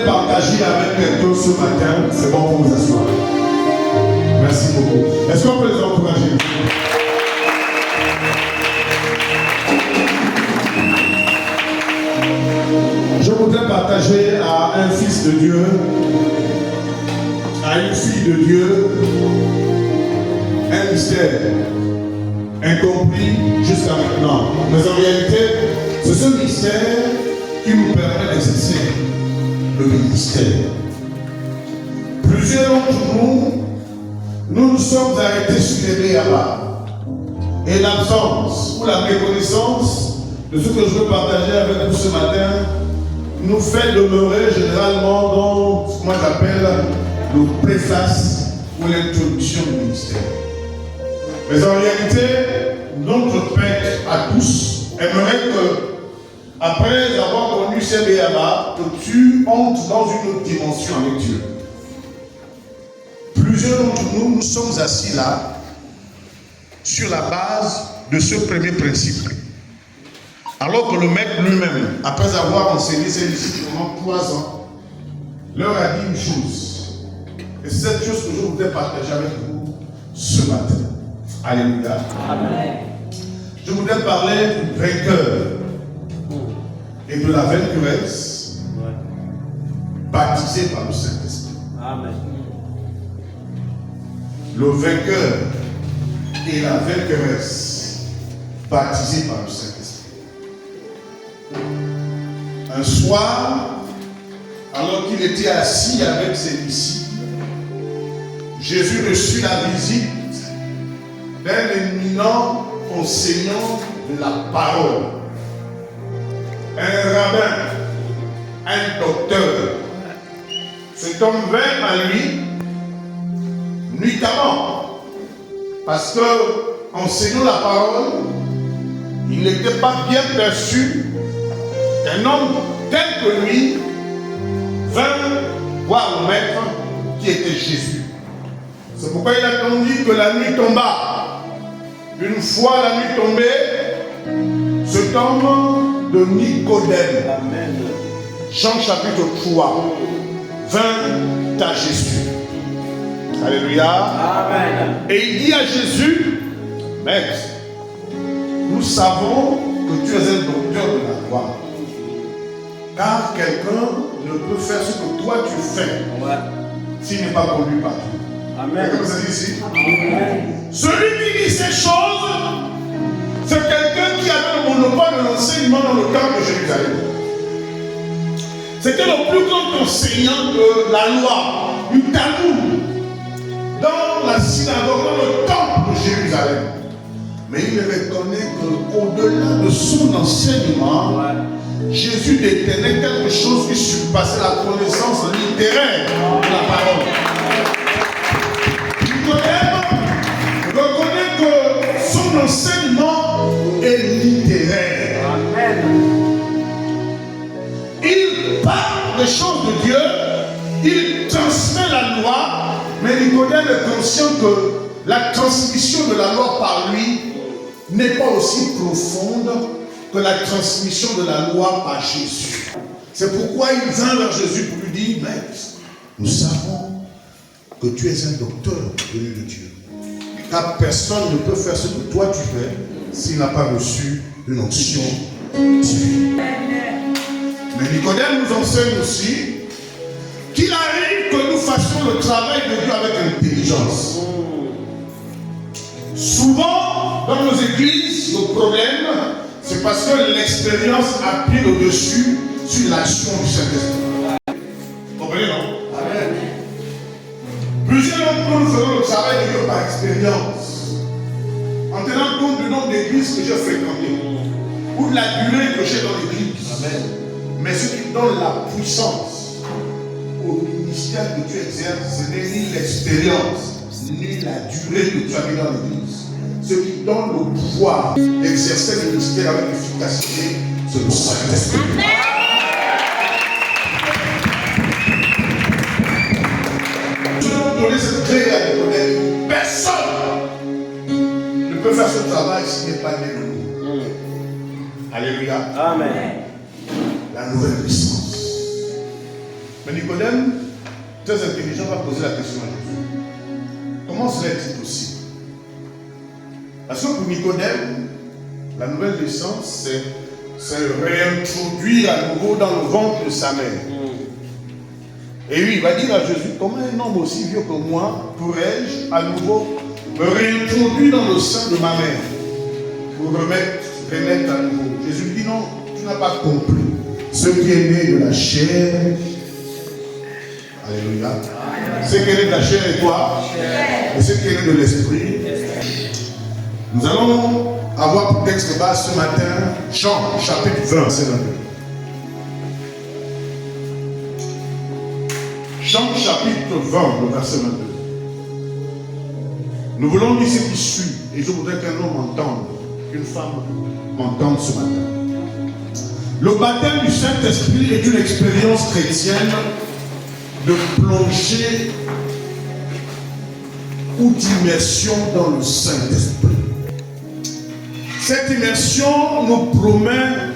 Partager avec quelqu'un ce matin, c'est bon pour vous asseoir. Merci beaucoup. Est-ce qu'on peut les encourager? Je voudrais partager à un fils de Dieu, à une fille de Dieu, un mystère incompris jusqu'à maintenant. Mais en réalité, c'est ce mystère qui nous permet d'exercer le ministère. Plusieurs d'entre nous, nous sommes arrêtés sur les béabas. Et l'absence ou la méconnaissance de ce que je veux partager avec vous ce matin nous fait demeurer généralement dans ce que moi j'appelle le préface ou l'introduction du ministère. Mais en réalité, notre Père à tous aimerait que, après avoir connu ces béabas, que tu entres dans une autre dimension avec Dieu. Plusieurs d'entre nous, nous sommes assis là, sur la base de ce premier principe. Alors que le maître lui-même, après avoir enseigné ses disciples pendant 3 ans, leur a dit une chose. Et c'est cette chose que je voudrais partager avec vous ce matin. Alléluia. Amen. Je voudrais parler du vainqueur et de la vainqueresse baptisée par le Saint-Esprit. Amen. Le vainqueur et la vainqueresse baptisée par le Saint-Esprit. Un soir, alors qu'il était assis avec ses disciples, Jésus reçut la visite d'un éminent enseignant de la parole, un rabbin, un docteur. Cet homme vint à lui nuitamment, parce que enseignant la parole, il n'était pas bien perçu qu'un homme tel que lui vint voir le maître qui était Jésus. C'est pourquoi il attendit que la nuit tomba. Une fois la nuit tombée, cet homme de Nicodème, Amen. Jean chapitre 3, vint à Jésus. Alléluia. Amen. Et il dit à Jésus, Maître, nous savons que tu es un docteur de la loi. Car quelqu'un ne peut faire ce que toi tu fais s'il n'est pas conduit par Dieu. Amen. Comme ça dit ici. Amen. Celui qui dit ces choses, c'est quelqu'un qui avait le monopole de l'enseignement dans le temple de Jérusalem. C'était le plus grand enseignant de la loi, du Talmud, dans la synagogue, dans le temple de Jérusalem. Mais il reconnaît qu'au-delà de son enseignement, Jésus détenait quelque chose qui surpassait la connaissance littéraire de la parole. Nicodème reconnaît que son enseignement est littéraire. Amen. Il parle des choses de Dieu, il transmet la loi, mais Nicodème est conscient que la transmission de la loi par lui n'est pas aussi profonde que la transmission de la loi par Jésus. C'est pourquoi il vint vers Jésus pour lui dire, Maître, nous savons que tu es un docteur venu de Dieu. Car personne ne peut faire ce que toi tu fais s'il n'a pas reçu une onction divine. Mais Nicodème nous enseigne aussi qu'il arrive que nous fassions le travail de Dieu avec intelligence. Souvent, dans nos églises, le problème, c'est parce que l'expérience a pris le dessus sur l'action du Saint-Esprit. Vous comprenez, non? Amen. Plusieurs d'entre nous faisons le travail de Dieu par expérience. En tenant compte du nombre d'églises que j'ai fréquentées, ou de la durée que j'ai dans l'église. Amen. Mais ce qui donne la puissance au ministère que tu exerces, ce n'est ni l'expérience, ni la durée que tu as mis dans l'église. Ce qui donne le pouvoir d'exercer le ministère avec efficacité, c'est le Saint-Esprit. Je vais donner cette clé à Nicodème. Personne ne peut faire ce travail s'il n'est pas né de nous. Alléluia. Amen. La nouvelle puissance. Mais Nicodème, très intelligent, va poser la question à Jésus. Comment serait-il possible? Parce que pour Nicodème, la nouvelle naissance, c'est réintroduire à nouveau dans le ventre de sa mère. Et lui, il va dire à Jésus, comment un homme aussi vieux que moi pourrais-je à nouveau me réintroduire dans le sein de ma mère pour renaître à nouveau? Jésus lui dit, non, tu n'as pas compris. Ce qui est né de la chair, alléluia, ce qui est né de la chair et toi, et ce qui est né de l'esprit. Nous allons avoir pour texte de base ce matin, Jean, chapitre 20, verset 22. Jean, chapitre 20, le verset 22. Nous voulons lire ce qui suit, et je voudrais qu'un homme m'entende, qu'une femme m'entende ce matin. Le baptême du Saint-Esprit est une expérience chrétienne de plongée ou d'immersion dans le Saint-Esprit. Cette immersion nous promet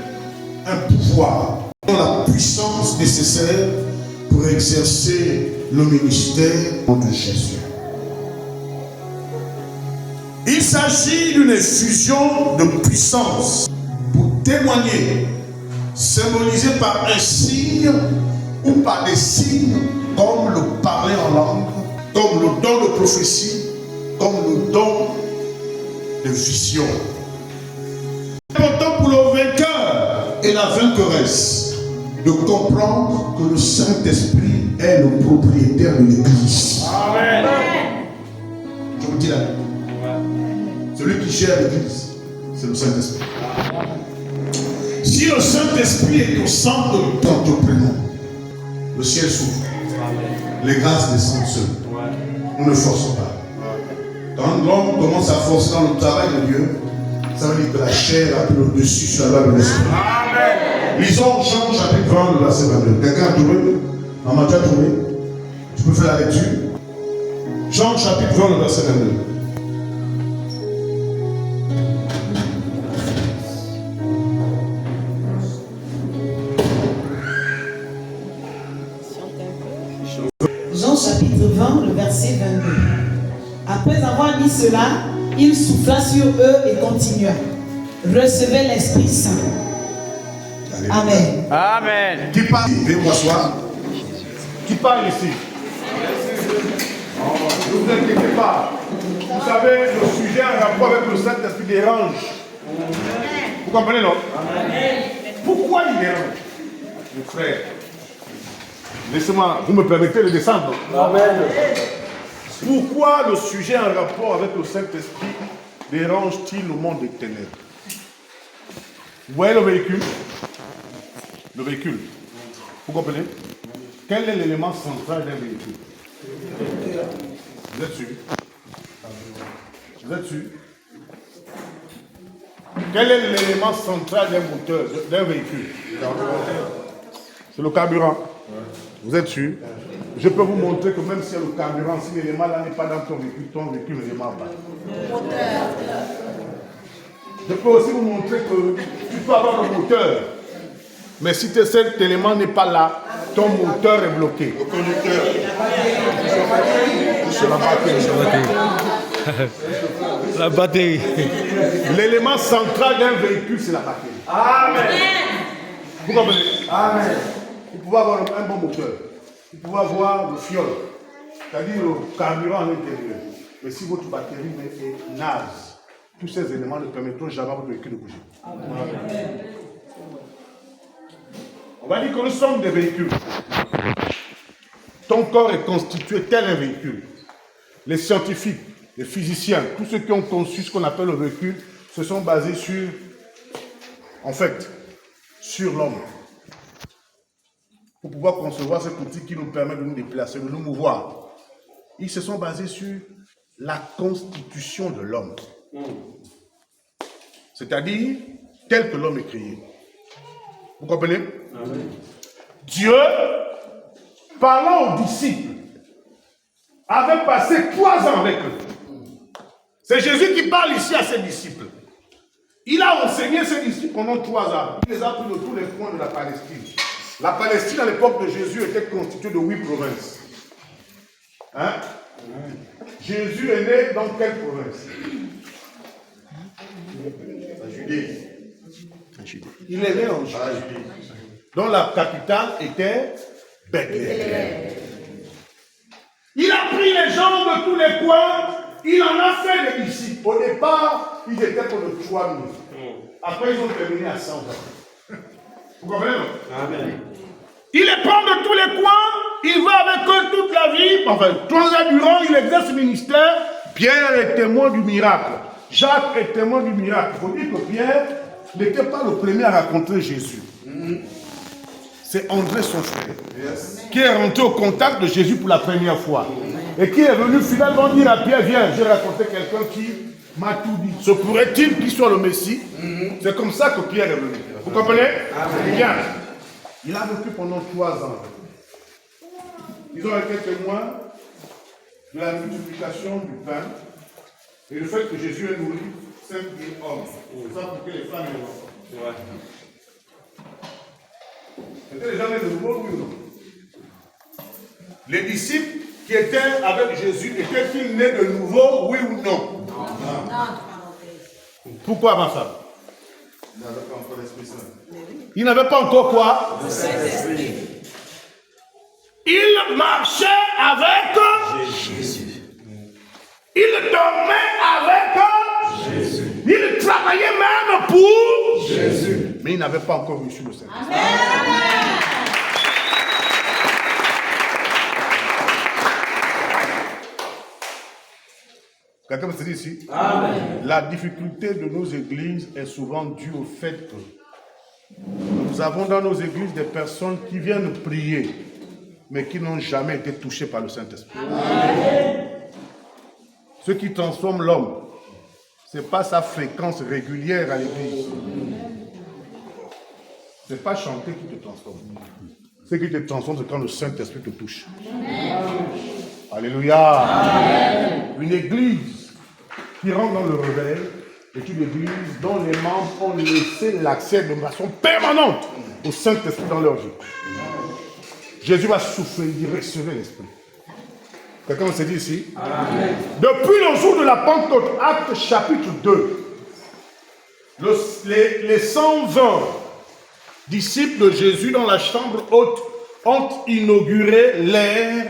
un pouvoir, la puissance nécessaire pour exercer le ministère de Jésus. Il s'agit d'une effusion de puissance pour témoigner, symbolisée par un signe ou par des signes comme le parler en langue, comme le don de prophétie, comme le don de vision. C'est important pour le vainqueur et la vainqueresse de comprendre que le Saint-Esprit est le propriétaire de l'Église. Amen. Je vous dis la vérité. Celui qui gère l'Église, c'est le Saint-Esprit. Si le Saint-Esprit est au centre de ton prénom, le ciel s'ouvre. Les grâces descendent seules. Nous ne forçons pas. Quand l'homme commence à forcer dans le travail de Dieu, ça veut dire que la chair a pris le dessus sur la loi de l'esprit. Lisons Jean chapitre 20, le verset 22. Quelqu'un a trouvé? Maman, tu as trouvé? Tu peux faire la lecture? Jean chapitre 20, le verset 22. Jean chapitre 20, le verset 22. Après avoir dit cela, il souffla sur eux et continua. Recevez l'Esprit Saint. Amen. Amen. Qui parle? Veuillez vous asseoir. Qui parle ici? Ne vous inquiétez pas. Vous savez, le sujet en rapport avec le Saint-Esprit dérange. Vous comprenez, non? Amen. Pourquoi il dérange? Mes frères, laissez-moi, vous me permettez de descendre. Amen. Pourquoi le sujet en rapport avec le Saint-Esprit dérange-t-il le monde des ténèbres? Vous voyez le véhicule? Le véhicule. Vous comprenez? Quel est l'élément central d'un véhicule? Vous êtes sûr? Vous êtes sûr? Quel est l'élément central d'un moteur, d'un véhicule? C'est le carburant. Vous êtes sûr? Je peux vous montrer que même si le carburant, si l'élément là n'est pas dans ton véhicule ne démarre pas. Je peux aussi vous montrer que tu peux avoir le moteur. Mais si cet élément n'est pas là, ton moteur est bloqué. Le conducteur. C'est la batterie. La batterie. L'élément central d'un véhicule, c'est la batterie. Amen. Vous comprenez? Amen. Vous pouvez avoir un bon moteur. Vous pouvez avoir le fiole, c'est-à-dire le carburant à l'intérieur. Mais si votre batterie est naze, tous ces éléments ne permettront jamais à votre véhicule de bouger. Amen. On va dire que nous sommes des véhicules. Ton corps est constitué tel un véhicule. Les scientifiques, les physiciens, tous ceux qui ont conçu ce qu'on appelle le véhicule, se sont basés sur, en fait, sur l'homme. Pour pouvoir concevoir cet outil qui nous permet de nous déplacer, de nous mouvoir. Ils se sont basés sur la constitution de l'homme. C'est-à-dire, tel que l'homme est créé. Vous comprenez? Amen. Dieu, parlant aux disciples, avait passé 3 ans avec eux. C'est Jésus qui parle ici à ses disciples. Il a enseigné ses disciples pendant 3 ans. Il les a pris de tous les coins de la Palestine. La Palestine à l'époque de Jésus était constituée de 8 provinces. Hein? Jésus est né dans quelle province? La Judée. Il est né en Judée. Dont la capitale était Bethléem. Il a pris les gens de tous les coins, il en a fait des disciples. Au départ, ils étaient pour le 3000. Après, ils ont terminé à 120. Vous comprenez, non? Amen. Il les prend de tous les coins, il va avec eux toute la vie. Enfin, 3 ans durant, il exerce ce ministère. Pierre est témoin du miracle. Jacques est témoin du miracle. Il faut dire que Pierre n'était pas le premier à raconter Jésus. C'est André, son frère, qui est rentré au contact de Jésus pour la première fois. Et qui est venu finalement dire à Pierre, viens, j'ai raconté quelqu'un qui m'a tout dit. Se pourrait-il qu'il soit le Messie? C'est comme ça que Pierre est venu. Vous comprenez? Bien. Il a vécu pendant 3 ans. Ils ont été témoins de la multiplication du pain et le fait que Jésus ait nourri 5 000 hommes. C'est ça pour que les femmes et les enfants. C'était déjà né de nouveau, oui ou non? Les disciples qui étaient avec Jésus étaient-ils nés de nouveau, oui ou non? Non. Pourquoi, ma femme? Il n'avait pas encore l'Esprit Saint. Il n'avait pas encore quoi? Le Saint-Esprit. Il marchait avec Jésus. Il dormait avec Jésus. Il travaillait même pour Jésus. Mais il n'avait pas encore reçu le Saint-Esprit. Quelqu'un me dit ici? Amen. La difficulté de nos églises est souvent due au fait que nous avons dans nos églises des personnes qui viennent prier, mais qui n'ont jamais été touchées par le Saint-Esprit. Ce qui transforme l'homme, ce n'est pas sa fréquence régulière à l'église. Ce n'est pas chanter qui te transforme. Ce qui te transforme, c'est quand le Saint-Esprit te touche. Amen. Alléluia. Amen. Une église qui rentre dans le réveil est une église dont les membres ont laissé l'accès de façon permanente au Saint-Esprit dans leur vie. Jésus va souffler, il dit recevez l'Esprit. Quelqu'un s'est dit ici? Amen. Depuis le jour de la Pentecôte, Actes chapitre 2, les 120 disciples de Jésus dans la chambre haute ont inauguré l'ère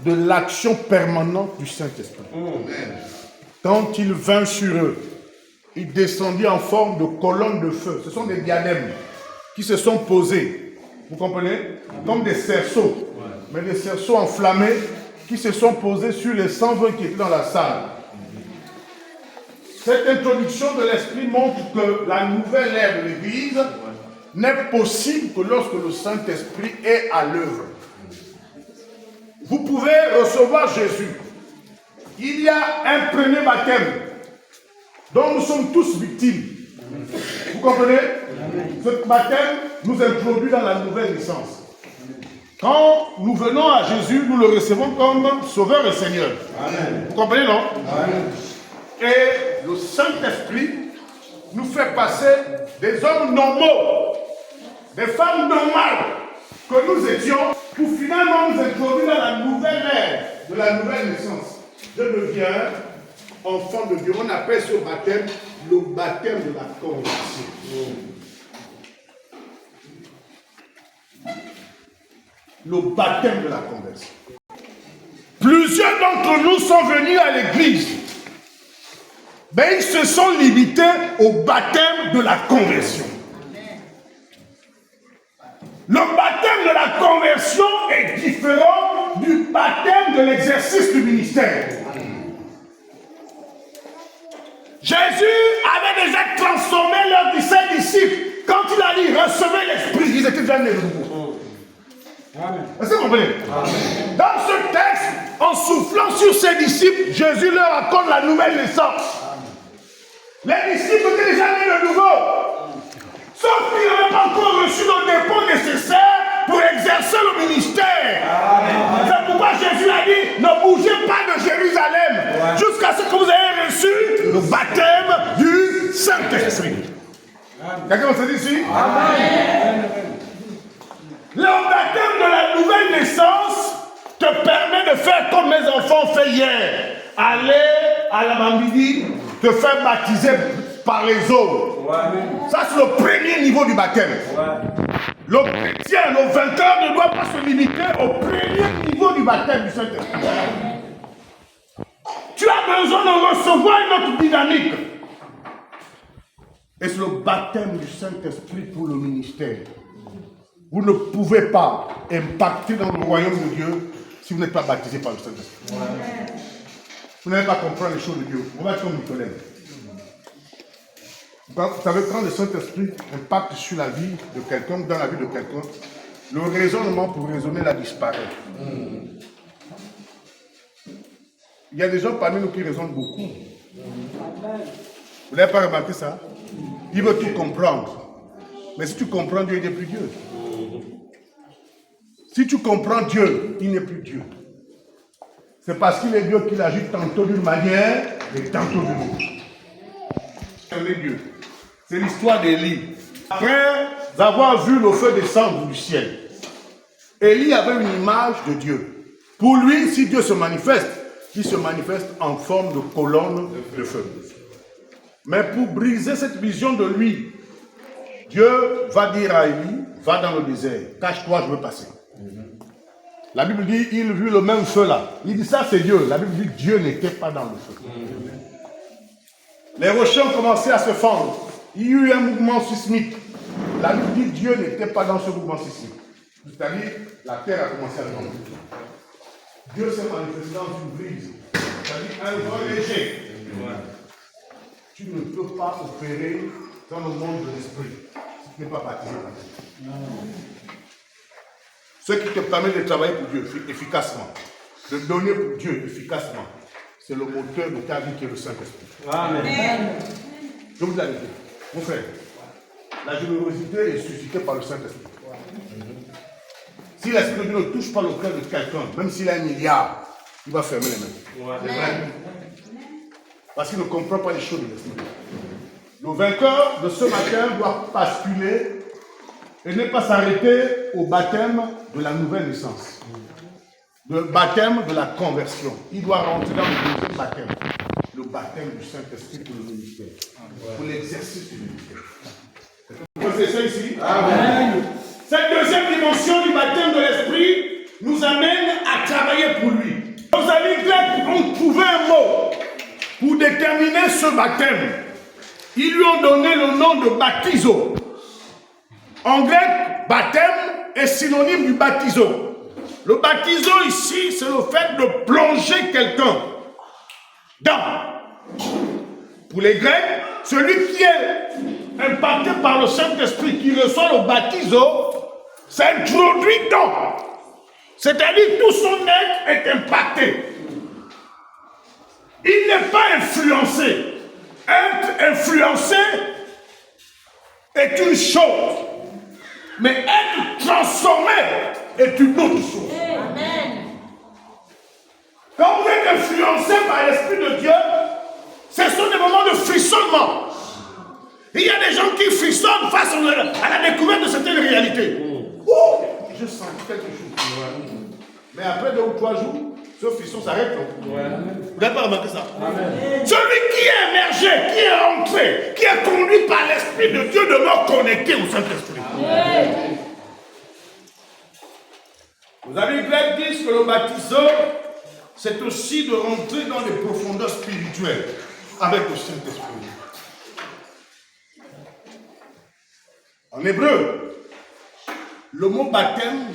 de l'action permanente du Saint-Esprit. Quand il vint sur eux, il descendit en forme de colonne de feu. Ce sont des diadèmes qui se sont posés, vous comprenez? Comme des cerceaux, mais des cerceaux enflammés qui se sont posés sur les 120 qui étaient dans la salle. Cette introduction de l'Esprit montre que la nouvelle ère de l'Église n'est possible que lorsque le Saint-Esprit est à l'œuvre. Vous pouvez recevoir Jésus. Il y a un premier baptême dont nous sommes tous victimes. Vous comprenez? Ce baptême nous introduit dans la nouvelle naissance. Quand nous venons à Jésus, nous le recevons comme Sauveur et Seigneur. Amen. Vous comprenez, non? Amen. Et le Saint-Esprit nous fait passer des hommes normaux, des femmes normales que nous étions, pour finalement nous introduire dans la nouvelle ère de la nouvelle naissance. Je deviens enfant de Dieu. On appelle ce baptême le baptême de la conversion. Le baptême de la conversion. Plusieurs d'entre nous sont venus à l'église, mais ils se sont limités au baptême de la conversion. Le baptême de la conversion est différent du baptême de l'exercice du ministère. Jésus avait déjà transformé leurs disciples. Quand il a dit recevez l'Esprit, ils étaient déjà nés de nouveau. Est-ce que vous comprenez? Dans ce texte, en soufflant sur ses disciples, Jésus leur accorde la nouvelle naissance. Les disciples étaient déjà nés de nouveau. Sauf qu'ils n'avaient pas encore reçu le dépôt nécessaire pour exercer le ministère. C'est pourquoi Jésus a dit, ne bougez pas de Jérusalem jusqu'à ce que vous ayez reçu le baptême du Saint-Esprit. Quelqu'un se dit ici? Amen. Le baptême de la nouvelle naissance te permet de faire comme mes enfants ont fait hier. Aller à la Bambidi, te faire baptiser par les eaux. Ouais. Ça, c'est le premier niveau du baptême. Ouais. Le chrétien, le vainqueur ne doit pas se limiter au premier niveau du baptême du Saint-Esprit. Tu as besoin de recevoir une autre dynamique. Et c'est le baptême du Saint-Esprit pour le ministère. Vous ne pouvez pas impacter dans le royaume de Dieu si vous n'êtes pas baptisé par le Saint-Esprit. Ouais. Vous n'allez pas comprendre les choses de Dieu. On va être comme Nicodème. Vous savez, quand le Saint-Esprit impacte sur la vie de quelqu'un, dans la vie de quelqu'un, le raisonnement pour raisonner là disparaît. Il y a des gens parmi nous qui raisonnent beaucoup. Vous n'avez pas remarqué ça? Ils veulent tout comprendre. Mais si tu comprends Dieu, il n'est plus Dieu. Si tu comprends Dieu, il n'est plus Dieu. C'est parce qu'il est Dieu qu'il agit tantôt d'une manière et tantôt d'une autre. C'est Dieu. C'est l'histoire d'Élie. Après avoir vu le feu descendre du ciel, Élie avait une image de Dieu. Pour lui, si Dieu se manifeste, il se manifeste en forme de colonne de feu. Mais pour briser cette vision de lui, Dieu va dire à Élie, va dans le désert, cache-toi, je veux passer. La Bible dit, il vit le même feu là. Il dit, ça c'est Dieu. La Bible dit, Dieu n'était pas dans le feu. Les rochers ont commencé à se fendre. Il y a eu un mouvement sismique. La Bible dit, Dieu n'était pas dans ce mouvement sismique. C'est-à-dire, la terre a commencé à trembler. Dieu s'est manifesté dans une brise. C'est-à-dire, un vent léger. Tu ne peux pas opérer dans le monde de l'esprit si tu n'es pas baptisé par Dieu. Ce qui te permet de travailler pour Dieu efficacement, de donner pour Dieu efficacement, c'est le moteur de ta vie qui est le Saint-Esprit. Amen. Je vous l'ai dit, mon frère, la générosité est suscitée par le Saint-Esprit. Si l'Esprit de Dieu ne touche pas le cœur de quelqu'un, même s'il a 1 milliard, il va fermer les mains. C'est vrai. Parce qu'il ne comprend pas les choses de l'Esprit. Le vainqueur de ce matin doit basculer et ne pas s'arrêter au baptême de la nouvelle naissance. Le baptême de la conversion. Il doit rentrer dans le deuxième baptême. Le baptême du Saint-Esprit pour le ministère. Pour l'exercice du ministère. Vous faites ça ici? Amen. Cette deuxième dimension du baptême de l'Esprit nous amène à travailler pour lui. Nos amis grecs ont trouvé un mot pour déterminer ce baptême. Ils lui ont donné le nom de baptizo. En grec, baptême est synonyme du baptizo. Le baptizo ici, c'est le fait de plonger quelqu'un dans. Pour les Grecs, celui qui est impacté par le Saint-Esprit, qui reçoit le baptizo, s'introduit dans. C'est-à-dire tout son être est impacté. Il n'est pas influencé. Être influencé est une chose. Mais être transformé est une autre chose. Amen. Quand vous êtes influencé par l'Esprit de Dieu, ce sont des moments de frissonnement. Il y a des gens qui frissonnent face à la découverte de certaines réalités. Oh, je sens quelque chose. Mais après 2 ou 3 jours, ce frisson s'arrête. Vous n'avez pas remarqué ça? Amen. Celui qui est émergé, qui est rentré, qui est conduit par l'Esprit de Dieu demeure connecté au Saint-Esprit. Vous avez Grecs disent que le baptiseur, c'est aussi de rentrer dans les profondeurs spirituelles avec le Saint-Esprit. En hébreu, le mot baptême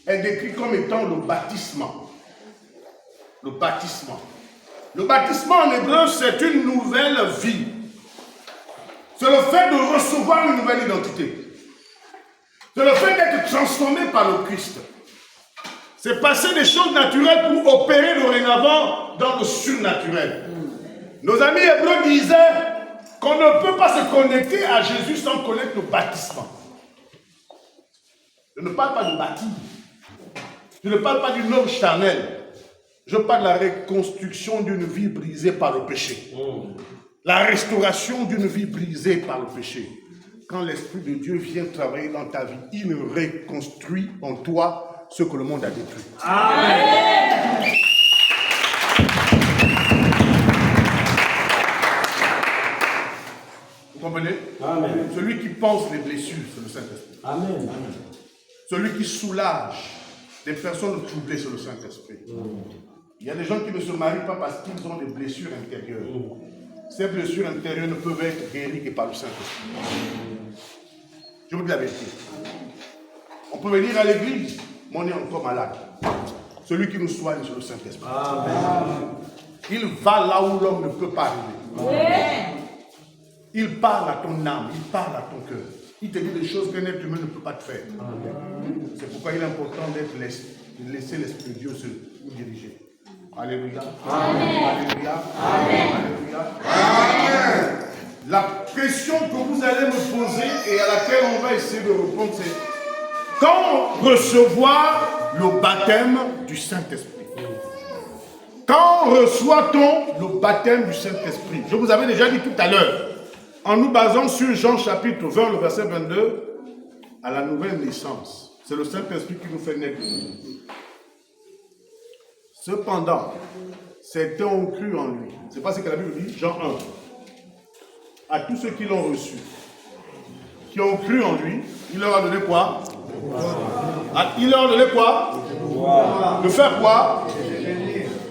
est décrit comme étant le baptissement. Le baptissement. Le baptissement en hébreu, c'est une nouvelle vie. C'est le fait de recevoir une nouvelle identité. C'est le fait d'être transformé par le Christ. C'est passer des choses naturelles pour opérer dorénavant dans le surnaturel. Nos amis hébreux disaient qu'on ne peut pas se connecter à Jésus sans connaître le baptissement. Je ne parle pas de baptême. Je ne parle pas d'une œuvre charnelle. Je parle de la reconstruction d'une vie brisée par le péché. La restauration d'une vie brisée par le péché. quand l'Esprit de Dieu vient travailler dans ta vie, il reconstruit en toi ce que le monde a détruit. Amen. Vous comprenez? Amen. Celui qui pense les blessures, c'est le Saint-Esprit. Amen. Amen. Celui qui soulage des personnes troublées, c'est le Saint-Esprit. Il y a des gens qui ne se marient pas parce qu'ils ont des blessures intérieures. Ces blessures intérieures ne peuvent être guéries que par le Saint-Esprit. Je vous dis la vérité. On peut venir à l'église, mais on est encore malade. Celui qui nous soigne, c'est le Saint-Esprit. Il va là où l'homme ne peut pas arriver. Il parle à ton âme, il parle à ton cœur. Il te dit des choses qu'un être humain ne peut pas te faire. C'est pourquoi il est important de laisser l'Esprit de Dieu se diriger. Alléluia. Amen. Alléluia. Amen. Alléluia. Amen. La question que vous allez me poser et à laquelle on va essayer de répondre, c'est quand recevoir le baptême du Saint-Esprit? Quand reçoit-on le baptême du Saint-Esprit? Je vous avais déjà dit tout à l'heure, en nous basant sur Jean chapitre 20, le verset 22, à la nouvelle naissance. C'est le Saint-Esprit qui nous fait naître. Cependant, certains ont cru en lui. C'est pas ce que la Bible dit, Jean 1. À tous ceux qui l'ont reçu, qui ont cru en lui, il leur a donné quoi? Il leur a donné quoi? De faire quoi?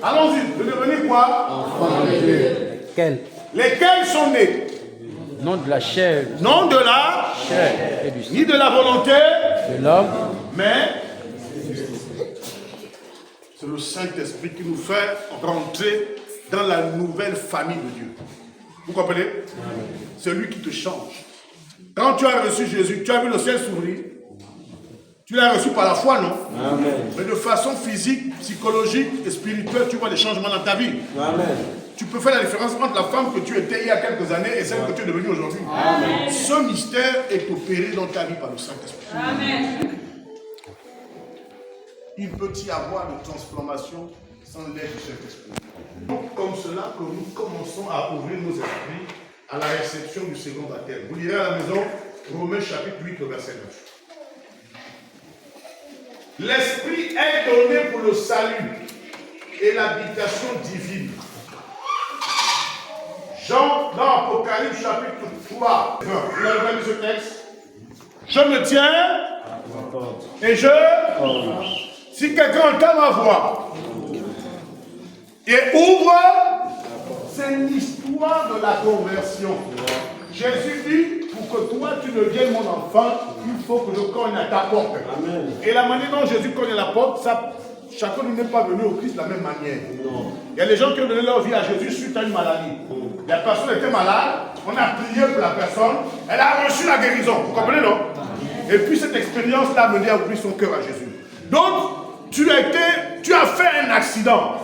Allons-y, de devenir quoi? Lesquels sont nés? Non de la chair. Non de la chair et du sang. Ni de la volonté de l'homme. Mais c'est le Saint-Esprit qui nous fait rentrer dans la nouvelle famille de Dieu. Vous comprenez? C'est lui qui te change. Quand tu as reçu Jésus, tu as vu le ciel s'ouvrir. Tu l'as reçu par la foi, non? Amen. Mais de façon physique, psychologique et spirituelle, tu vois des changements dans ta vie. Amen. Tu peux faire la différence entre la femme que tu étais il y a quelques années et celle que tu es devenue aujourd'hui. Amen. Ce mystère est opéré dans ta vie par le Saint-Esprit. Amen. Il peut y avoir une transformation sans l'aide du Saint-Esprit. Donc, comme cela que nous commençons à ouvrir nos esprits à la réception du second baptême. Vous lirez à la maison Romains chapitre 8, le verset 9. L'Esprit est donné pour le salut et l'habitation divine. Jean, dans Apocalypse chapitre 3, vous avez lu ce texte? Je me tiens et je... Si quelqu'un entend ma voix et ouvre, c'est l'histoire de la conversion. Jésus dit, pour que toi tu deviennes mon enfant, il faut que je cogne à ta porte. Amen. Et la manière dont Jésus cogne à la porte, ça, chacun n'est pas venu au Christ de la même manière. Non. Il y a des gens qui ont donné leur vie à Jésus suite à une maladie. La personne était malade, on a prié pour la personne, elle a reçu la guérison. Vous comprenez, non? Et puis cette expérience-là a mené à ouvrir son cœur à Jésus. Donc, tu as fait un accident.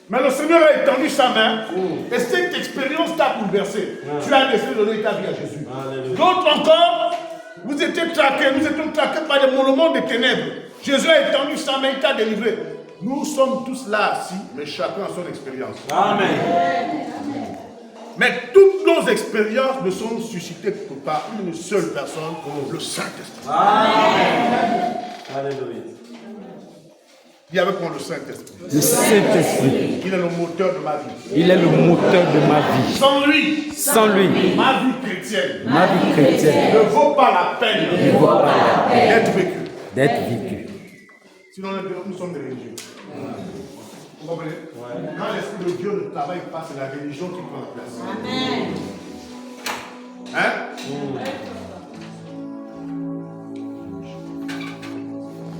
Mais le Seigneur a étendu sa main et cette expérience t'a bouleversé. Tu as décidé de donner ta vie à Jésus. D'autres encore, vous étiez traqués, nous étions traqués par des monuments de ténèbres. Jésus a étendu sa main, il t'a délivré. Nous sommes tous là assis, mais chacun a son expérience. Amen. Mais toutes nos expériences ne sont suscitées par une seule personne, le Saint-Esprit. Amen. Alléluia. Dis avec moi le Saint-Esprit. Le Saint-Esprit. Il est le moteur de ma vie. Il est le moteur de ma vie. Sans lui. Sans lui. Ma vie chrétienne. Ma vie chrétienne. Ne vaut pas la peine. Ne vaut pas la peine. D'être vécu. D'être vécu. Sinon nous sommes des religieux. Vous comprenez? Quand l'Esprit de Dieu ne travaille pas, c'est la religion qui prend la place. Amen. Hein?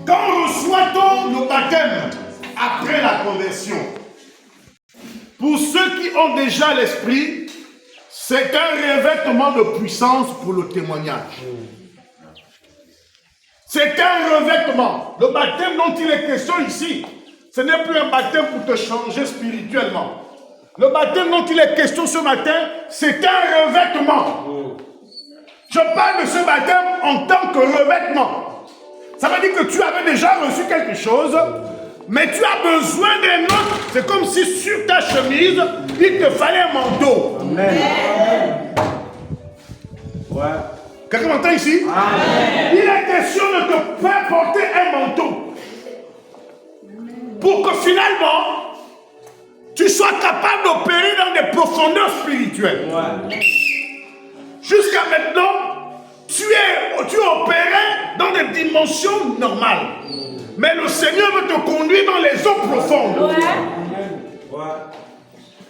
Quand reçoit-on le baptême après la conversion? Pour ceux qui ont déjà l'Esprit, c'est un revêtement de puissance pour le témoignage. C'est un revêtement. Le baptême dont il est question ici, ce n'est plus un baptême pour te changer spirituellement. Le baptême dont il est question ce matin, c'est un revêtement. Je parle de ce baptême en tant que revêtement. Ça veut dire que tu avais déjà reçu quelque chose, mais tu as besoin d'un autre. C'est comme si sur ta chemise, il te fallait un manteau. Amen. Ouais. Quelqu'un m'entend ici? Amen. Il est question de te faire porter un manteau. Pour que finalement, tu sois capable d'opérer dans des profondeurs spirituelles. Ouais. Jusqu'à maintenant, tu es opéré dans des dimensions normales. Mais le Seigneur veut te conduire dans les eaux profondes. Ouais.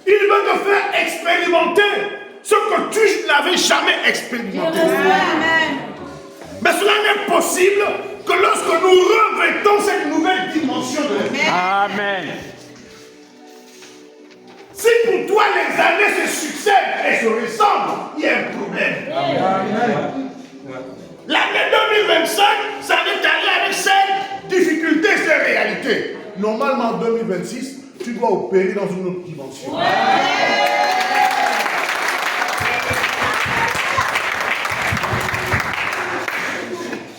Il veut te faire expérimenter ce que tu n'avais jamais expérimenté. Mais cela n'est possible que lorsque nous revêtons cette nouvelle dimension de la vie. Amen. Si pour toi les années se succèdent et se ressemblent, il y a un problème. Amen. L'année 2025, ça va aller avec ses difficultés, ses réalités. Normalement, en 2026, tu dois opérer dans une autre dimension. Ouais.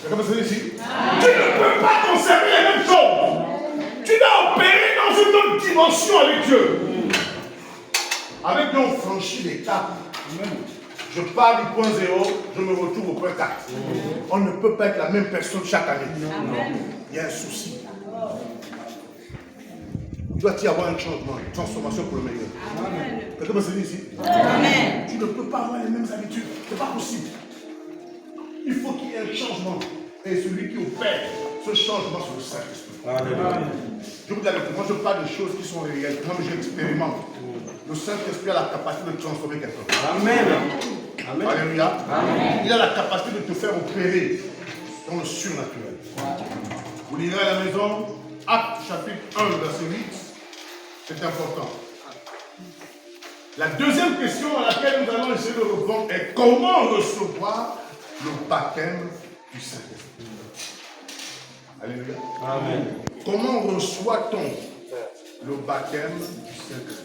C'est comme ça ici. Tu ne peux pas conserver les mêmes choses. Tu dois opérer dans une autre dimension avec Dieu. Avec Dieu, on franchit l'étape. Je pars du point 0, je me retrouve au point 4. On ne peut pas être la même personne chaque année. Il y a un souci. Il doit y avoir un changement, une transformation pour le meilleur. Quelqu'un me dit ici? Amen. Tu ne peux pas avoir les mêmes habitudes. Ce n'est pas possible. Il faut qu'il y ait un changement. Et celui qui opère ce changement sur le Saint-Esprit. Je vous dis avec moi, je parle de choses qui sont réelles. Moi, j'expérimente. Le Saint-Esprit a la capacité de transformer quelqu'un. Amen. Amen. Alléluia. Amen. Il a la capacité de te faire opérer dans le surnaturel. Vous lirez à la maison, Actes chapitre 1, verset 8. C'est important. La deuxième question à laquelle nous allons essayer de répondre est comment recevoir le baptême du Saint-Esprit. Alléluia. Amen. Comment reçoit-on le baptême du Saint-Esprit?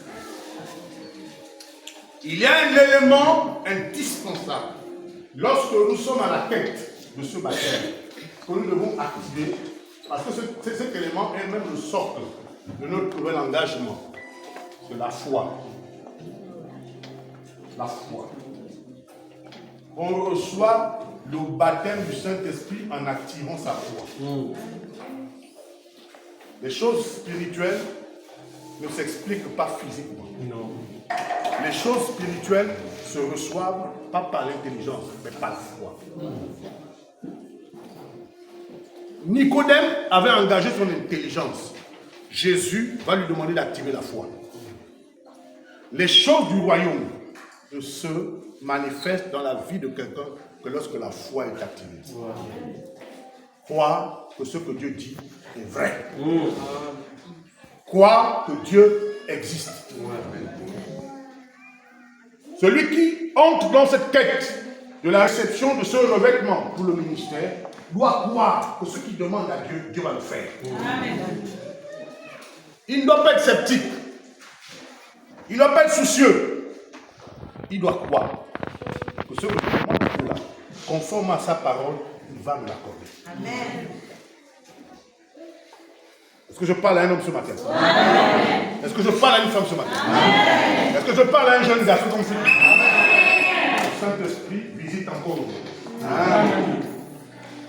Il y a un élément indispensable lorsque nous sommes à la quête de ce baptême que nous devons activer, parce que cet élément est même le socle de notre nouvel engagement. C'est la foi. La foi. On reçoit le baptême du Saint-Esprit en activant sa foi. Les choses spirituelles ne s'expliquent pas physiquement. Non. Les choses spirituelles se reçoivent pas par l'intelligence, mais par la foi. Nicodème avait engagé son intelligence. Jésus va lui demander d'activer la foi. Les choses du royaume ne se manifestent dans la vie de quelqu'un que lorsque la foi est activée. Croire que ce que Dieu dit est vrai. Croire que Dieu existe. Celui qui entre dans cette quête de la réception de ce revêtement pour le ministère doit croire que ce qu'il demande à Dieu, Dieu va le faire. Amen. Il ne doit pas être sceptique. Il ne doit pas être soucieux. Il doit croire que ce que Dieu demande à Dieu, là, conforme à sa parole, il va me l'accorder. Amen. Est-ce que je parle à un homme ce matin? Amen. Est-ce que je parle à une femme ce matin? Amen. Est-ce que je parle à un jeune garçon comme celui? Le Saint-Esprit visite encore aujourd'hui. Amen.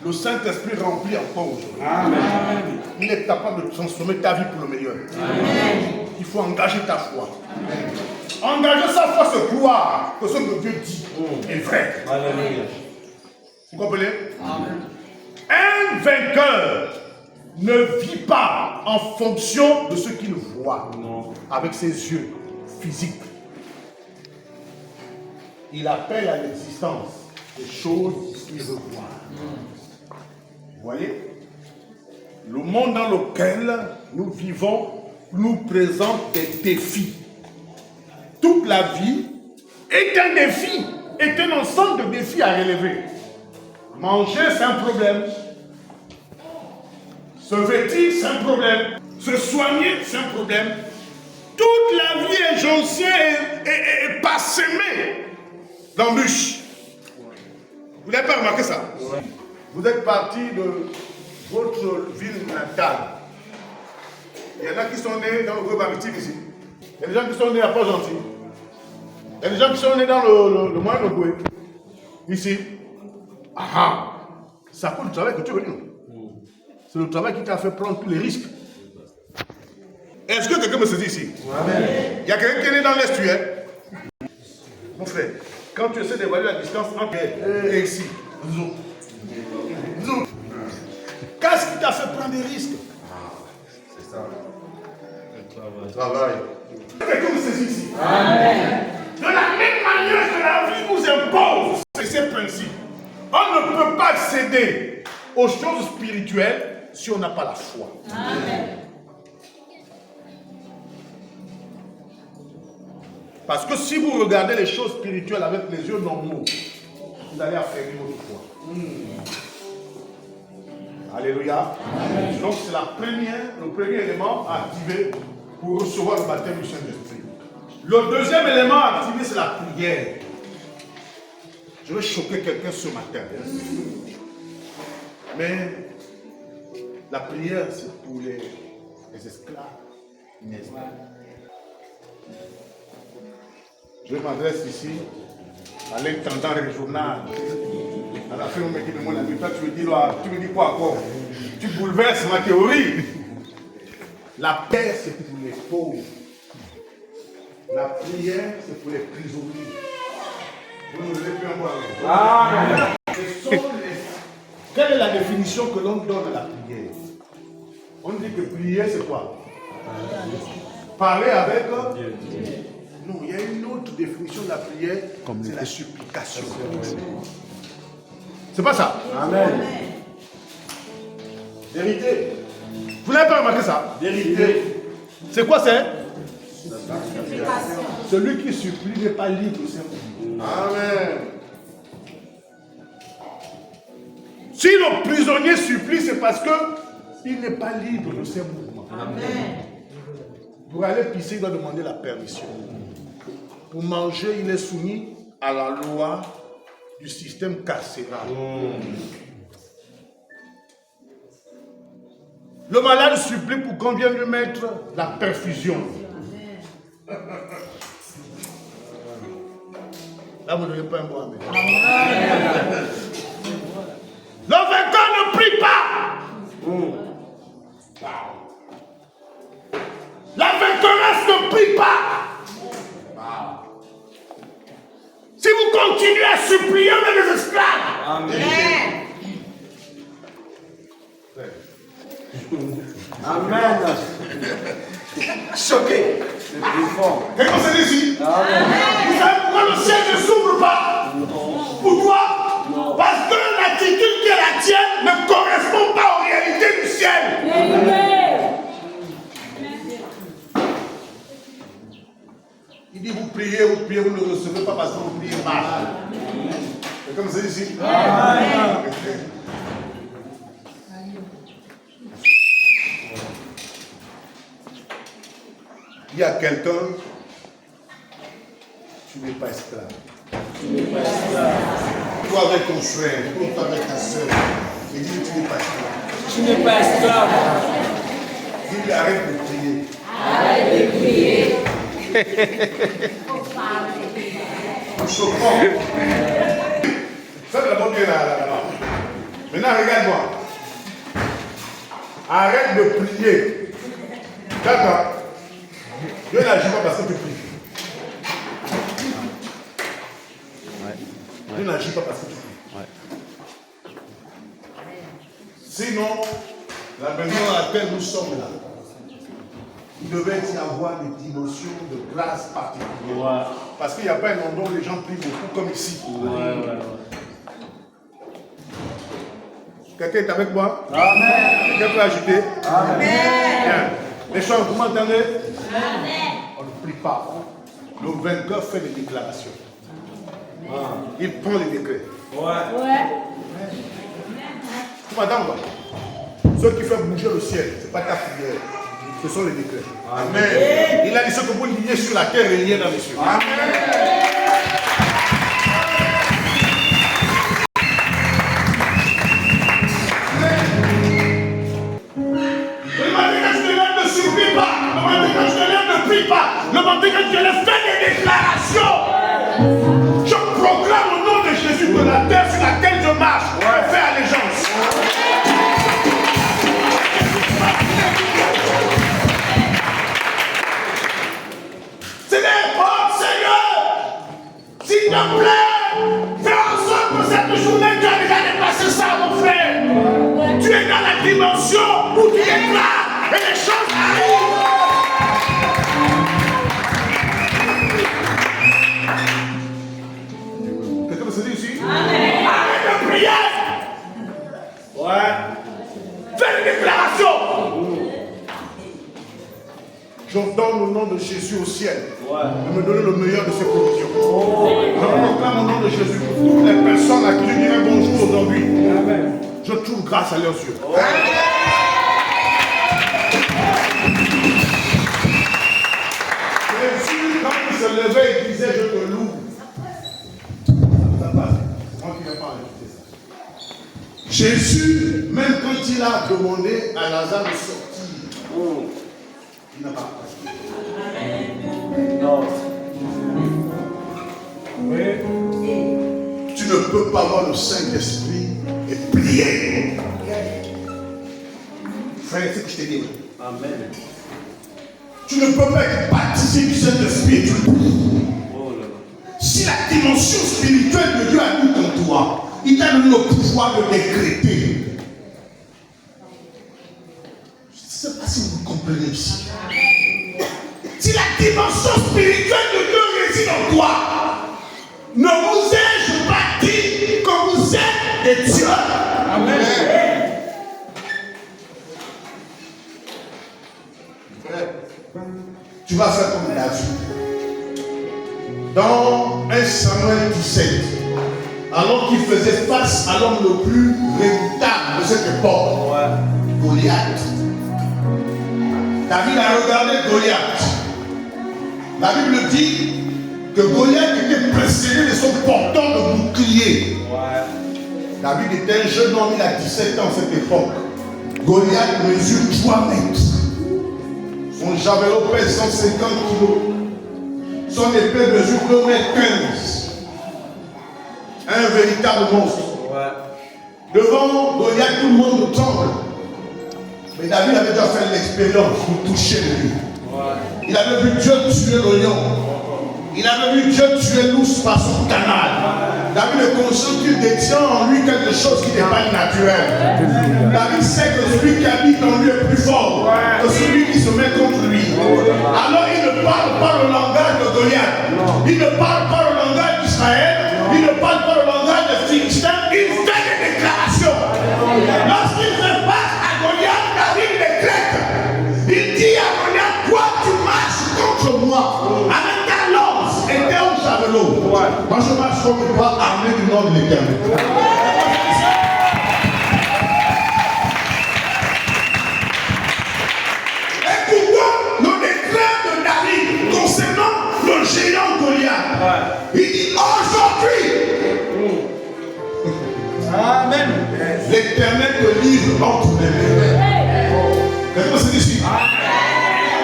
Le Saint-Esprit remplit encore aujourd'hui. Amen. Il est capable de transformer ta vie pour le meilleur. Amen. Il faut engager ta foi. Amen. Engager sa foi, c'est croire que ce que Dieu dit est vrai. Amen. Vous comprenez? Amen. Un vainqueur ne vit pas en fonction de ce qu'il voit, non, avec ses yeux physiques. Il appelle à l'existence des choses qu'il veut voir. Vous voyez? Le monde dans lequel nous vivons nous présente des défis. Toute la vie est un défi, est un ensemble de défis à relever. Manger, c'est un problème. Se vêtir, c'est un problème. Se soigner, c'est un problème. Toute la vie est joncée et parsemée d'embûches. Vous n'avez pas remarqué ça? Vous êtes parti de votre ville natale. Il y en a qui sont nés dans le Gros Maritime ici. Il y a des gens qui sont nés à Port-Gentil. Il y a des gens qui sont nés dans le Moyen-Nogoué. Ici. C'est à cause du travail que tu es venu. C'est le travail qui t'a fait prendre tous les risques. Est-ce que quelqu'un me saisit ici? Amen. Il y a quelqu'un qui est né dans l'Est, tu es. Mon frère, quand tu essaies d'évaluer la distance entre et ici, qu'est-ce qui t'a fait prendre des risques? C'est ça. Le travail. Quelqu'un me saisit ici. Amen. De la même manière que la vie vous impose ces principes, on ne peut pas accéder aux choses spirituelles si on n'a pas la foi. Amen. Parce que si vous regardez les choses spirituelles avec les yeux normaux, vous allez affaiblir votre foi. Alléluia. Amen. Donc c'est le premier élément à activer pour recevoir le baptême du Saint-Esprit. Le deuxième élément à activer, c'est la prière. Je vais choquer quelqu'un ce matin. Mais la prière, c'est pour les esclaves. Je m'adresse ici à l'intendant régional. À la fin, on me dit, mais mon ami, toi, tu me dis quoi encore? Tu bouleverses ma théorie. La paix, c'est pour les pauvres. La prière, c'est pour les prisonniers. Vous ne voulez plus en voir. Quelle est la définition que l'on donne à la prière? On dit que prier, c'est quoi? Parler avec Dieu. Non, il y a une autre définition de la prière, c'est la supplication. C'est pas ça? Amen. Vérité. Vous n'avez pas remarqué ça? Vérité. C'est quoi c'est? Celui qui supplie n'est pas libre de ses mouvements. Amen. Si le prisonnier supplie, c'est parce qu'il n'est pas libre de ses mouvements. Amen. Pour aller pisser, il doit demander la permission. Pour manger, il est soumis à la loi du système carcéral. Le malade supplie pour qu'on vienne lui mettre la perfusion. Là, vous ne devez pas un boire. Le vainqueur ne prie pas. La vainqueresse ne prie pas. Si vous continuez à supplier, on est des esclaves. Amen. Amen. Choqué. C'est plus fort. Quelqu'un s'est dit ici? Amen. Vous savez pourquoi le ciel ne s'ouvre pas? Pourquoi? Parce que l'attitude qui est la tienne ne correspond pas aux réalités du ciel. Amen. Il dit vous priez, vous ne recevez pas parce que vous priez mal. Quelqu'un s'est dit ici? Amen. Il y a quelqu'un, tu n'es pas esclave. Tu n'es pas esclave. Toi avec ton frère, toi avec ta soeur, il dit tu n'es pas esclave. Tu n'es pas esclave. Il dit arrête de prier. Arrête de prier. Nous choquons. Faites la bonne gueule là-bas. Maintenant regarde-moi. Arrête de prier. D'accord. Dieu n'agit pas parce que tu pries. Dieu n'agit pas parce que tu pries. Sinon, la maison à laquelle nous sommes là, il devait y avoir des dimensions de grâce particulière. Parce qu'il n'y a pas un endroit où les gens prient beaucoup comme ici. Quelqu'un est avec moi? Amen. Quelqu'un peut ajouter? Amen. Bien. Les gens, vous m'entendez? Amen. On ne prie pas. Le vainqueur fait des déclarations. Il prend les décrets. Tu m'entends quoi? Ce qui fait bouger le ciel, ce n'est pas ta prière. Ce sont les décrets. Amen. Il a dit ce que vous liez sur la terre est lié dans les cieux. Amen. Le matin quand je lève, fais des déclarations. Je proclame au nom de Jésus que la terre sur laquelle je marche, on fait allégeance. Seigneur, oh Seigneur, s'il te plaît, fais en sorte que cette journée, tu as déjà dépassé ça, mon frère. Tu es dans la dimension où tu éclates et les choses arrivent. Quelqu'un peut se dire ici? Amen. Arrête de prier. Ouais. Fais une déclaration. J'ordonne au nom de Jésus au ciel de me donner le meilleur de ses provisions. Je proclame au nom de Jésus pour toutes les personnes à qui je dirai bonjour aujourd'hui. Je trouve grâce à leurs yeux. Jésus, quand il se levait, il disait je te loue. Ça passe. C'est moi qui n'ai pas ajouté ça. Jésus, même quand il a demandé à Lazare de sortir, il n'a pas. Non. Oui. Tu ne peux pas avoir le Saint-Esprit et prier. Frère, c'est ce que je t'ai dit. Amen. Tu ne peux pas être baptisé du Saint-Esprit et tu le pries. Si la dimension spirituelle de Dieu habite en toi, il t'a donné le pouvoir de décréter. Je ne sais pas si vous comprenez ici. Si la dimension spirituelle de Dieu réside en toi, ne vous ai-je pas dit que vous êtes des dieux? Amen. Tu vas faire comme David. Dans 1 Samuel 17, alors qu'il faisait face à l'homme le plus redoutable de cette époque, Goliath. David a regardé Goliath. La Bible dit que Goliath était précédé de son porteur de bouclier. David était un jeune homme, il a 17 ans à cette époque. Goliath mesure 3 mètres. Son javelot pèse 150 kilos. Son épée mesure 1 mètre 15. Un véritable monstre. Devant Goliath, tout le monde tremble. Mais David avait déjà fait l'expérience pour toucher lui. Il avait vu Dieu tuer le lion. Il avait vu Dieu tuer l'ours par son canal. David est conscient qu'il détient en lui quelque chose qui n'est pas naturel. David sait que celui qui habite en lui est plus fort que celui qui se met contre lui. Alors il ne parle pas le langage de Goliath. Il ne parle pas le langage d'Israël. Il ne parle pas le langage de Philistins. Il fait des déclarations. Lorsqu'il fait face à Goliath, David décrète. Il dit à Goliath, toi tu marches contre moi avec ta lance et tes javelots. Moi je marche contre toi armé du nom de l'Éternel. Écoutons le décret de David concernant le géant Goliath. Il dit aujourd'hui, Amen. L'Éternel te livre entre mes mains. Qu'est-ce que c'est ici?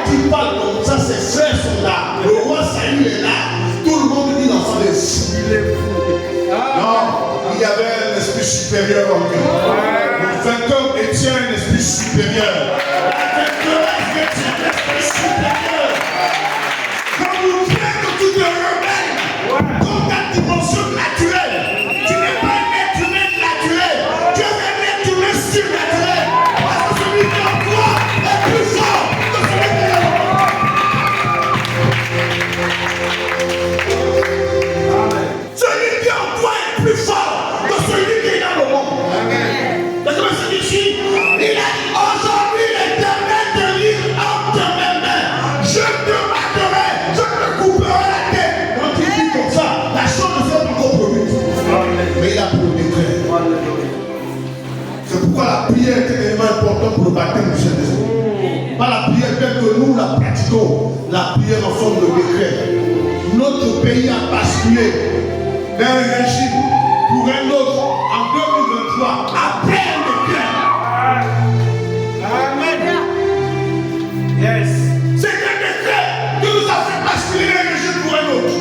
Tu parles comme ça, ses frères sont là. Le roi Saül est là. Tout le monde dit l'enfant est fou. Il est fou. Non, il y avait un esprit supérieur en lui. Le vainqueur détient un esprit supérieur. Le vainqueur détient un esprit supérieur. Quand vous voulez que tu te rebelles contre ta dimension naturelle, tu n'es pas un être humain naturel. Tu es un être humain surnaturel. Parce que celui qui est en toi est plus fort que celui qui est en toi. Celui qui est en toi est plus fort que celui qui est dans le monde. Parce que c'est ici, il a dit aujourd'hui l'Éternel te livre entre mes mains. Je te battrai, je te couperai la tête. Quand il dit comme ça, la chose ne s'est pas encore produite. Mais il a pris le décret. C'est pourquoi la prière est un élément important pour le baptême du Saint-Esprit. Pas la prière telle que nous la pratiquons, la prière en forme de décret. Notre pays a basculé d'un régime pour un autre en 2023 après un décret. Amen. Yes. C'est un décret qui nous a fait basculer d'un régime pour un autre.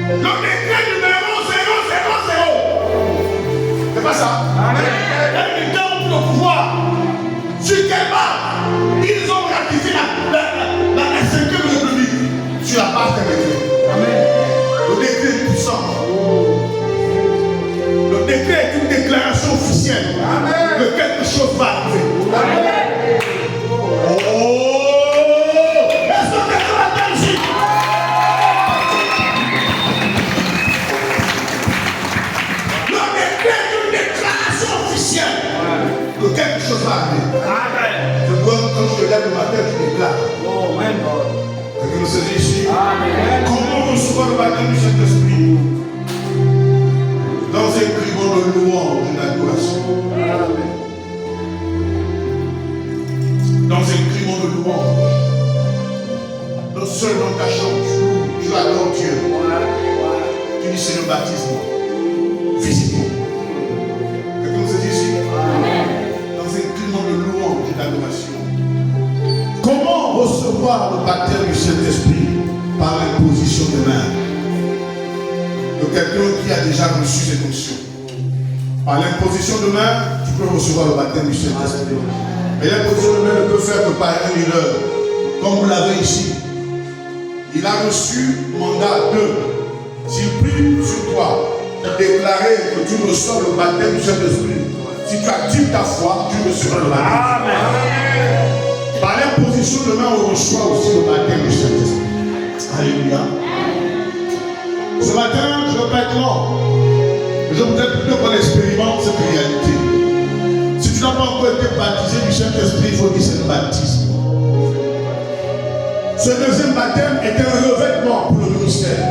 Le décret numéro 000. C'est pas ça. tu déclares. Quelqu'un nous saisit ici. Comment recevoir le baptême du Saint-Esprit? Dans un climat de louange et d'adoration. Dans un climat de louange. Non seulement dans ta chambre, tu adores Dieu. Tu dis c'est le baptême. Physiquement. Quelqu'un nous saisit ici. Dans un climat de louange et d'adoration. Comment recevoir le baptême du Saint-Esprit? Par l'imposition de main. De quelqu'un qui a déjà reçu cette onction. Par l'imposition de main, tu peux recevoir le baptême du Saint-Esprit. Et l'imposition de main ne peut faire que par un leader. Comme vous l'avez ici. Il a reçu mandat 2. S'il prie sur toi, déclarer que tu reçois le baptême du Saint-Esprit. Si tu actives ta foi, tu recevras le baptême. Amen. Par l'imposition de main, on reçoit aussi le baptême du Saint-Esprit. Alléluia. Ce matin, je ne veux pas être long. Je voudrais plutôt qu'on expérimente cette réalité. Si tu n'as pas encore été baptisé du Saint-Esprit, il faut dire c'est le baptisme. Ce deuxième baptême est un revêtement pour le ministère.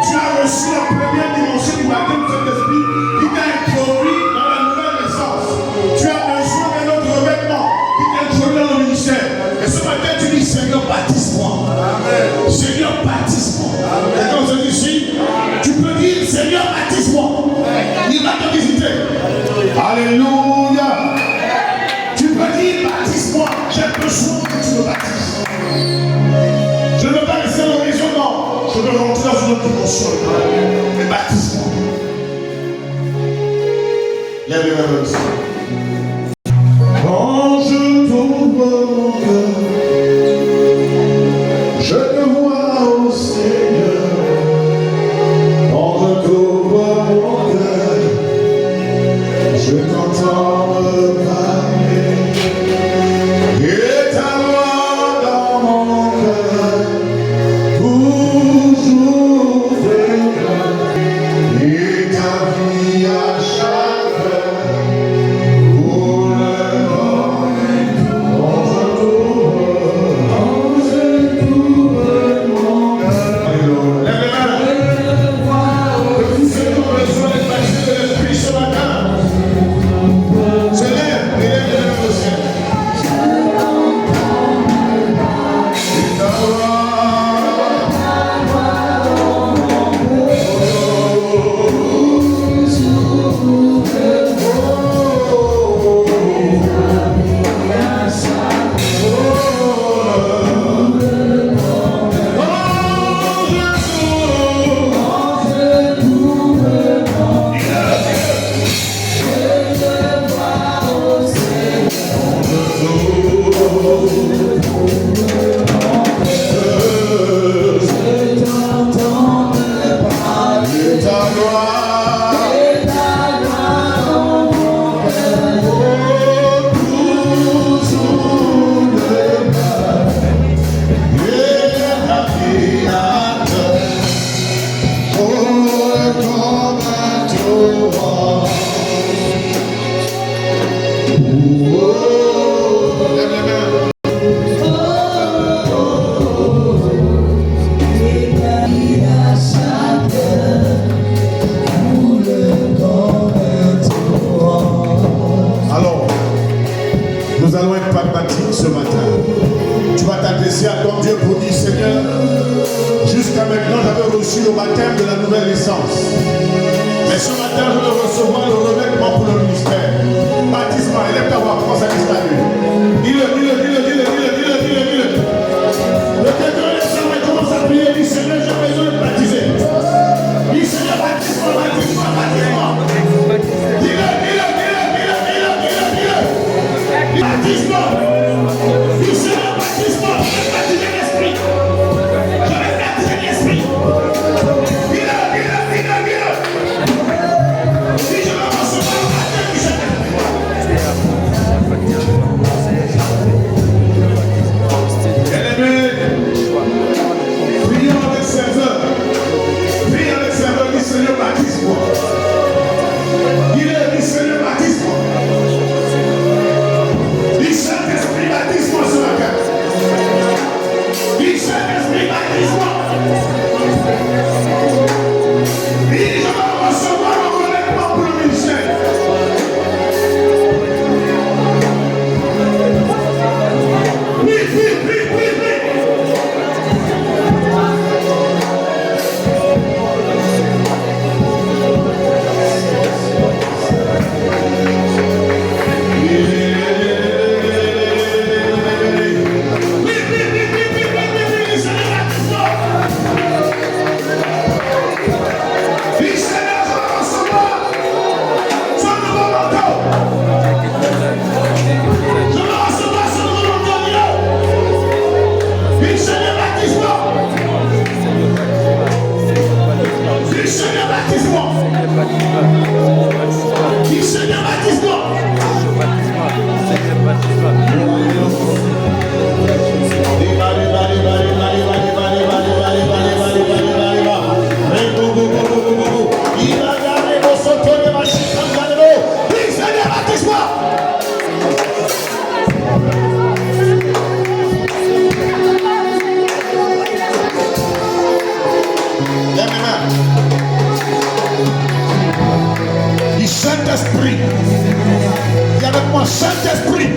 Tu as reçu la première dimension du baptême du Saint-Esprit qui t'a introduit dans la nouvelle naissance. Tu as besoin d'un autre revêtement qui t'introduit dans le ministère. Et ce matin, tu dis Seigneur, baptise-moi. Seigneur, baptise-moi. Et quand je dis ici, tu peux dire Seigneur, baptise-moi. Il va te visiter. Alléluia. Tu peux dire baptise-moi. J'ai besoin que tu me baptises. Je ne veux pas rester dans l'horizon, non. Je veux rentrer dans une autre dimension. Mais baptise-moi. Lève les mains aussi. Quand je t'ouvre mon cœur, je te vois au Seigneur. Quand je t'ouvre mon cœur, je t'entends me parler. Et ta voix dans mon cœur, toujours fidèle. Et ta vie à chaque heure, pour le moment, quand je t'ouvre mon cœur. Alléluia. Lève les mains. Que tous ceux qui ont besoin d'être baptisés de l'Esprit ce matin se lèvent et lèvent les mains au ciel. Et ta voix. Alors, nous allons être pragmatiques ce matin. Tu vas t'adresser à ton Dieu pour dire Seigneur, jusqu'à maintenant j'avais reçu le baptême de la nouvelle naissance. Mais ce matin je veux recevoir le revêtement pour le ministère. Baptise-moi, élève ta voix, commence à distinguer. Dis-le. Le quelqu'un lève sa main, commence à prier, dis Seigneur, j'ai besoin de baptiser. Dis Seigneur, baptise-moi. Dis-le. Baptise-moi. Dis Seigneur, baptise-moi. Je vais baptiser l'esprit. Dis-le. Si je veux recevoir le baptême du Saint-Esprit. Du Seigneur baptise-moi. Du Seigneur baptise-moi. Du Seigneur baptise-moi. Du Saint-Esprit. Dis avec moi, Saint-Esprit.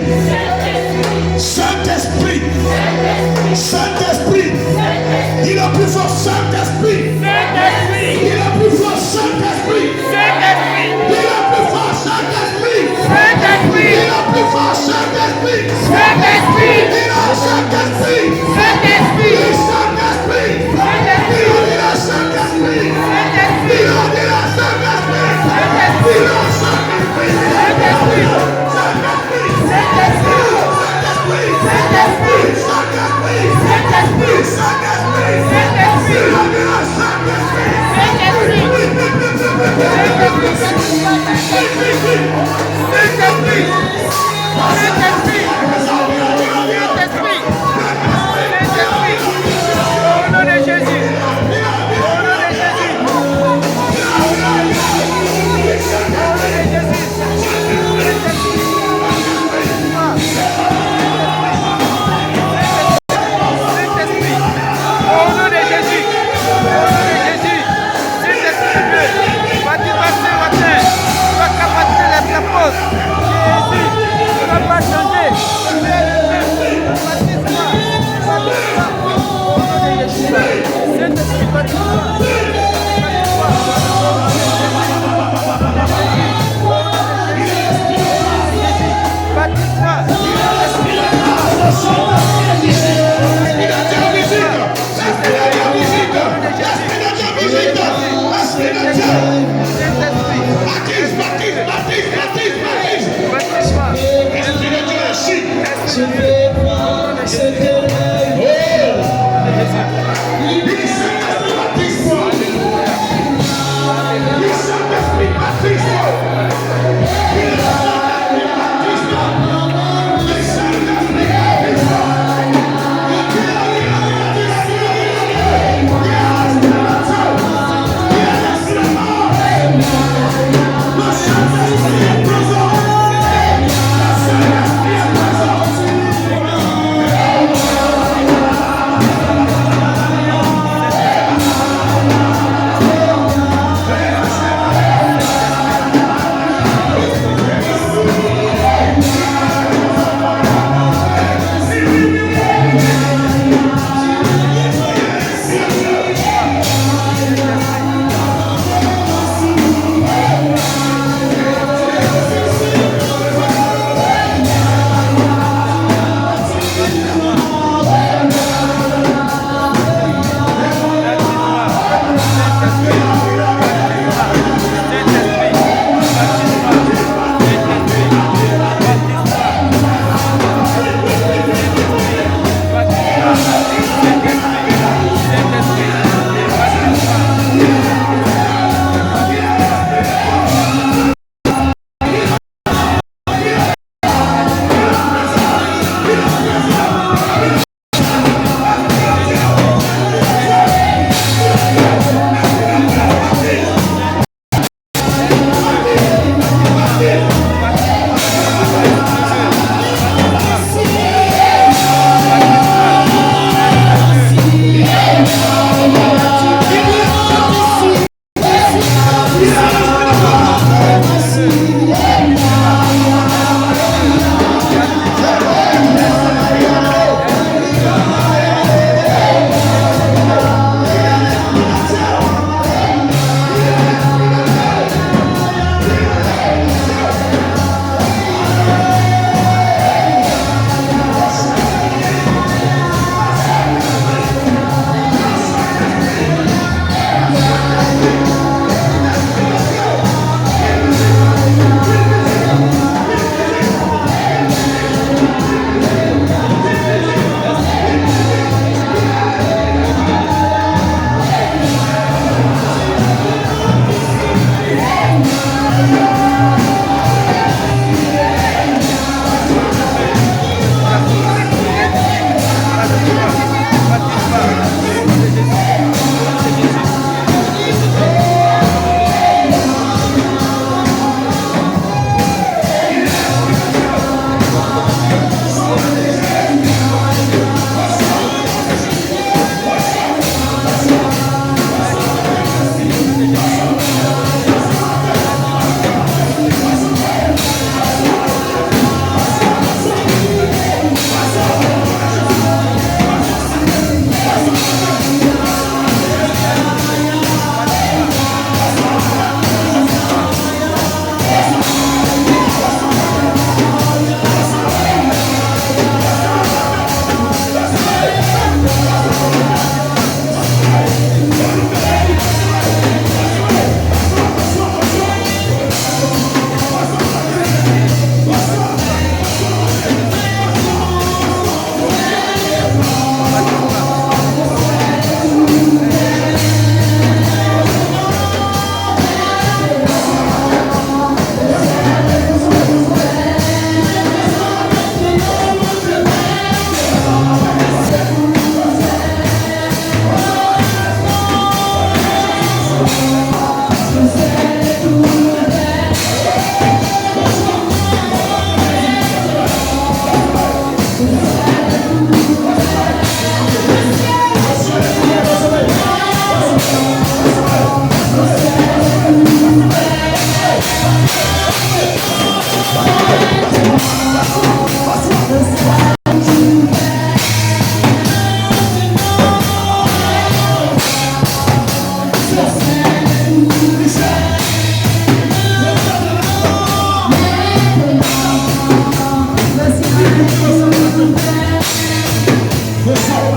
Let's go.